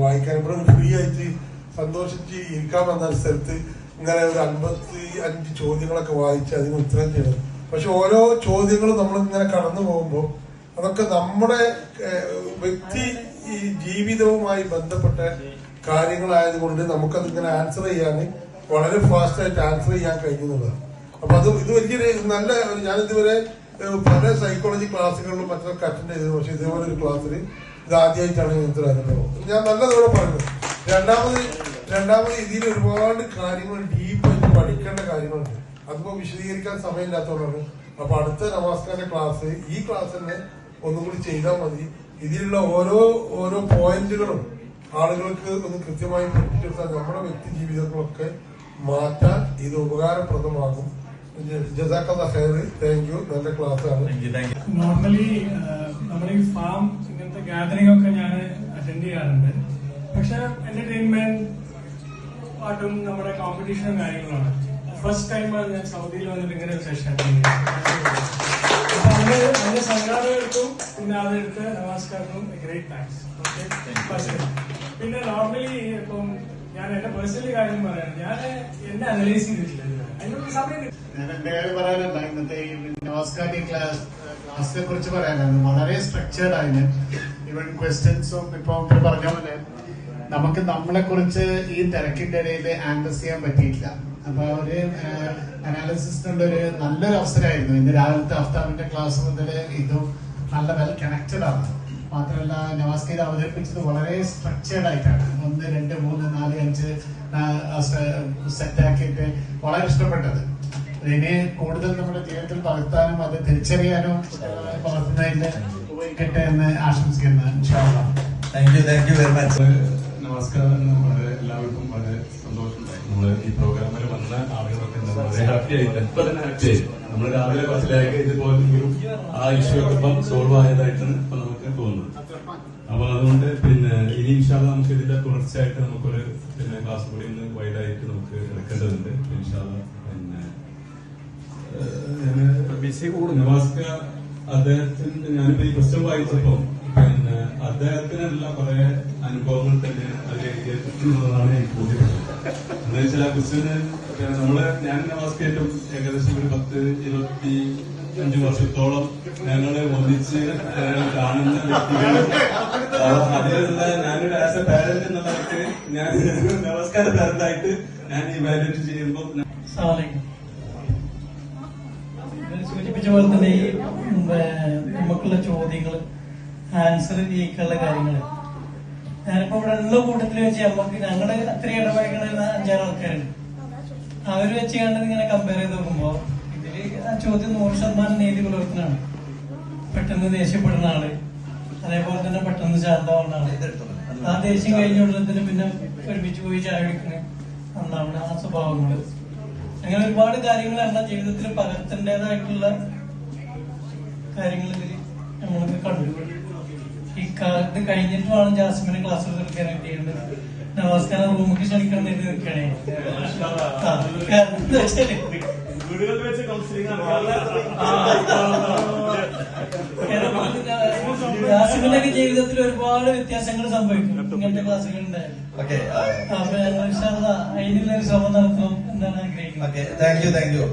വായിക്കാൻ ഇവിടെ ഫ്രീ ആയിട്ട് സന്തോഷിച്ച് ഇരിക്കാൻ വന്ന സ്ഥലത്ത് ഇങ്ങനെ ഒരു 55 ചോദ്യങ്ങളൊക്കെ വായിച്ച് അതിന് ഉത്തരം ചെയ്യണം. പക്ഷെ ഓരോ ചോദ്യങ്ങളും നമ്മളിങ്ങനെ കടന്നു പോകുമ്പോൾ അതൊക്കെ നമ്മുടെ വ്യക്തി ജീവിതവുമായി ബന്ധപ്പെട്ട കാര്യങ്ങളായതുകൊണ്ട് നമുക്കതിങ്ങനെ ആൻസർ ചെയ്യാൻ വളരെ ഫാസ്റ്റ് ആയിട്ട് ആൻസർ ചെയ്യാൻ കഴിയുന്നതാണ്. അപ്പൊ ഇത് വലിയൊരു നല്ല, ഞാനിതുവരെ പല സൈക്കോളജി ക്ലാസ്സുകളിലും മറ്റൊക്കെ അറ്റൻഡ് ചെയ്തത്, പക്ഷെ ഇതേപോലെ ഒരു ക്ലാസ്സിൽ ഇത് ആദ്യമായിട്ടാണ് ഇങ്ങനത്തെ അനുഭവം. ഞാൻ നല്ലതോടെ പറഞ്ഞത്. രണ്ടാമത് ഇതിൽ ഒരുപാട് കാര്യങ്ങൾ ഡീപ്പായിട്ട് പഠിക്കേണ്ട കാര്യങ്ങളുണ്ട്. അതിപ്പോ വിശദീകരിക്കാൻ സമയമില്ലാത്തതുകൊണ്ടാണ്. അപ്പൊ അടുത്ത നവാസ്കാന്റെ ക്ലാസ് ഈ ക്ലാസ് തന്നെ ഒന്നും കൂടി ചെയ്താൽ മതി. ഇതിലുള്ള ഓരോ പോയിന്റുകളും ആളുകൾക്ക് ഒന്ന് കൃത്യമായി പഠിപ്പിച്ചെടുത്താൽ നമ്മുടെ വ്യക്തി ജീവിതങ്ങളൊക്കെ മാറ്റാൻ ഇത് ഉപകാരപ്രദമാകും. ജസാക്കല്ലാ ഖൈർ. Thank you. നല്ല ക്ലാസ് ആണ്. നോർമലി നമ്മുടെ ഈ ഫാം ഇങ്ങനത്തെ ഗാദറിംഗ് ഒക്കെ ഞാൻ അറ്റൻഡ് ചെയ്യാറുണ്ട്. പക്ഷെ എന്റർടൈൻമെന്റ് പാട്ടും നമ്മുടെ കോമ്പറ്റീഷനും കാര്യങ്ങളാണ്. ഫസ്റ്റ് ടൈമാണ് ഞാൻ സൗദിയിൽ വന്നിട്ട് ഇങ്ങനെ ഒരു സെഷൻ അറ്റൻഡ് ചെയ്യുന്നത്. അപ്പൊ അതിന്റെ സംഘാടകർക്കും പിന്നെ അതെടുത്ത് നവാസ്കാർക്കും ഗ്രേറ്റ് താങ്ക്സ്. പിന്നെ നോർമലി ഇപ്പം ഞാൻ എന്റെ പേഴ്സണലി കാര്യം പറയാം, ഞാൻ എന്നെ അനലൈസ് ചെയ്തിട്ടില്ല. അതിനൊരു സമയം ഞാൻ എന്റെ കാര്യം പറയാനല്ല, ഇന്നത്തെ ഈ നവാസ്കാരി ക്ലാസിനെ കുറിച്ച് പറയാനാണ്. വളരെ സ്ട്രക്ചേർഡ് ആയിരുന്നു. ഈവൻ ക്വസ്റ്റ്യൻസും ഇപ്പൊ പറഞ്ഞ പോലെ നമുക്ക് നമ്മളെ കുറിച്ച് ഈ തിരക്കിന്റെ ഇടയിൽ ആൻസർ ചെയ്യാൻ പറ്റിയിട്ടില്ല. അപ്പൊ ഒരു അനാലിസിസിനുള്ള ഒരു നല്ലൊരു അവസരമായിരുന്നു. ഇന്ന് രാവിലത്തെ അഫ്താബിന്റെ ക്ലാസ് മുതൽ ഇതും നല്ല വെൽ കണക്റ്റഡ് ആണ്. മാത്രമല്ല നവാസ്കാരി അവതരിപ്പിച്ചത് വളരെ സ്ട്രക്ചേർഡ് ആയിട്ടാണ്. 1, 2, 3, 4, 5 സെറ്റാക്കിയിട്ട് വളരെ ഇഷ്ടപ്പെട്ടത്. ഇതിനെ കൂടുതൽ നമ്മുടെ ജീവിതത്തിൽ പകർത്താനും അത് തിരിച്ചറിയാനും പകർത്തുന്നതിന് ഉപയോഗിക്കട്ടെ എന്ന് ആശംസിക്കുന്നു. Thank you very much. നമസ്കാരം. വളരെ എല്ലാവർക്കും വളരെ സന്തോഷമുണ്ടായി. നമ്മള് ഈ പ്രോഗ്രാമിൽ വന്ന ആളുകളൊക്കെ വളരെ ഹാപ്പി ആയിട്ട് ഇപ്പൊ തന്നെ ഹാപ്പി ആയി. നമ്മൾ രാവിലെ ക്ലാസ്സിലായി ഇതുപോലെങ്കിലും ആ ഇഷ്യൂ ഒക്കെ ഇപ്പം സോൾവ് ആയതായിട്ടാണ് ഇപ്പൊ നമുക്ക് തോന്നുന്നത്. അപ്പൊ അതുകൊണ്ട് പിന്നെ ഇനി ഇൻഷാല്ല നമുക്ക് ഇതിന്റെ തുടർച്ചയായിട്ട് നമുക്കൊരു ക്ലാസ് കൂടി ഒന്ന് വൈഡായിട്ട് നമുക്ക് എടുക്കേണ്ടതുണ്ട് ഇൻഷാല്ല. പിന്നെ നവാസ്ക അദ്ദേഹത്തിന്റെ ഞാനിപ്പോ ഈ പുസ്തകം വായിച്ചപ്പോ പിന്നെ അദ്ദേഹത്തിനുള്ള കുറെ അനുഭവങ്ങൾ തന്നെ അതിൽ എഴുതിയിട്ടുള്ളതാണ് എനിക്ക് ബോധ്യപ്പെട്ടത്. എന്താ വെച്ചാൽ ആ പുസ്തകം ഞാൻ നവാസ്കേറ്റും ഏകദേശം ഒരു 10-25 വർഷത്തോളം ഞങ്ങള് ഒന്നിച്ച് കാണുന്ന വ്യക്തികളും അതിലുള്ള ഞാനൊരു ആസ് എ പാരന്റ് എന്നുള്ളതൊക്കെ ഞാൻ നമസ്കാര പാരന്റായിട്ട് ഞാൻ ഇവാലുവേറ്റ് ചെയ്യുമ്പോൾ സൂചിപ്പിച്ച പോലെ തന്നെ ഈ നമുക്കുള്ള ചോദ്യങ്ങൾ ആൻസർ ചെയ്യിക്കാനുള്ള കാര്യങ്ങള് ഞാനിപ്പോ ഇവിടെ ഉള്ള കൂട്ടത്തിൽ വെച്ച് നമുക്ക് ഞങ്ങളുടെ അത്രയും ഇടപഴകണ 5-6 ആൾക്കാരുണ്ട്. അവര് വെച്ച് കണ്ടത് ഇങ്ങനെ കമ്പയർ ചെയ്ത് നോക്കുമ്പോ ഇതില് ആ ചോദ്യം 100% നീതി പുലർത്തുന്നതാണ്. പെട്ടെന്ന് ദേഷ്യപ്പെടുന്ന ആള്, അതേപോലെ തന്നെ പെട്ടെന്ന് ശാന്തമാവുന്ന ആള്, ആ ദേഷ്യം കഴിഞ്ഞുള്ളതിന് പിന്നെ ഒരുമിച്ച് പോയി ചായ കുടിക്കണ നന്നാവണ ആ സ്വഭാവങ്ങള്, അങ്ങനെ ഒരുപാട് കാര്യങ്ങൾ നമ്മുടെ ജീവിതത്തിൽ പകർത്തേണ്ടതായിട്ടുള്ള കാര്യങ്ങൾ ഇതിൽ നമ്മൾക്ക് കണ്ടു. ഈ ഇത് കഴിഞ്ഞിട്ട് വേണം ജാസ്മിനെ ക്ലാസ് എടുക്കാനായിട്ട് ചെയ്യേണ്ടത്. നമസ്കാരം റൂമിക്ക് ക്ഷണിക്കണം എന്ന് നിൽക്കണേ. ജാസ്മിനൊക്കെ ജീവിതത്തിൽ ഒരുപാട് വ്യത്യാസങ്ങൾ സംഭവിക്കും ഇങ്ങനത്തെ ക്ലാസ്സുകൾ ഉണ്ടായാലും. അപ്പൊ അതിനുള്ള ശ്രമം നടത്തണം എന്നാണ് ആഗ്രഹിക്കുന്നത്. Thank you.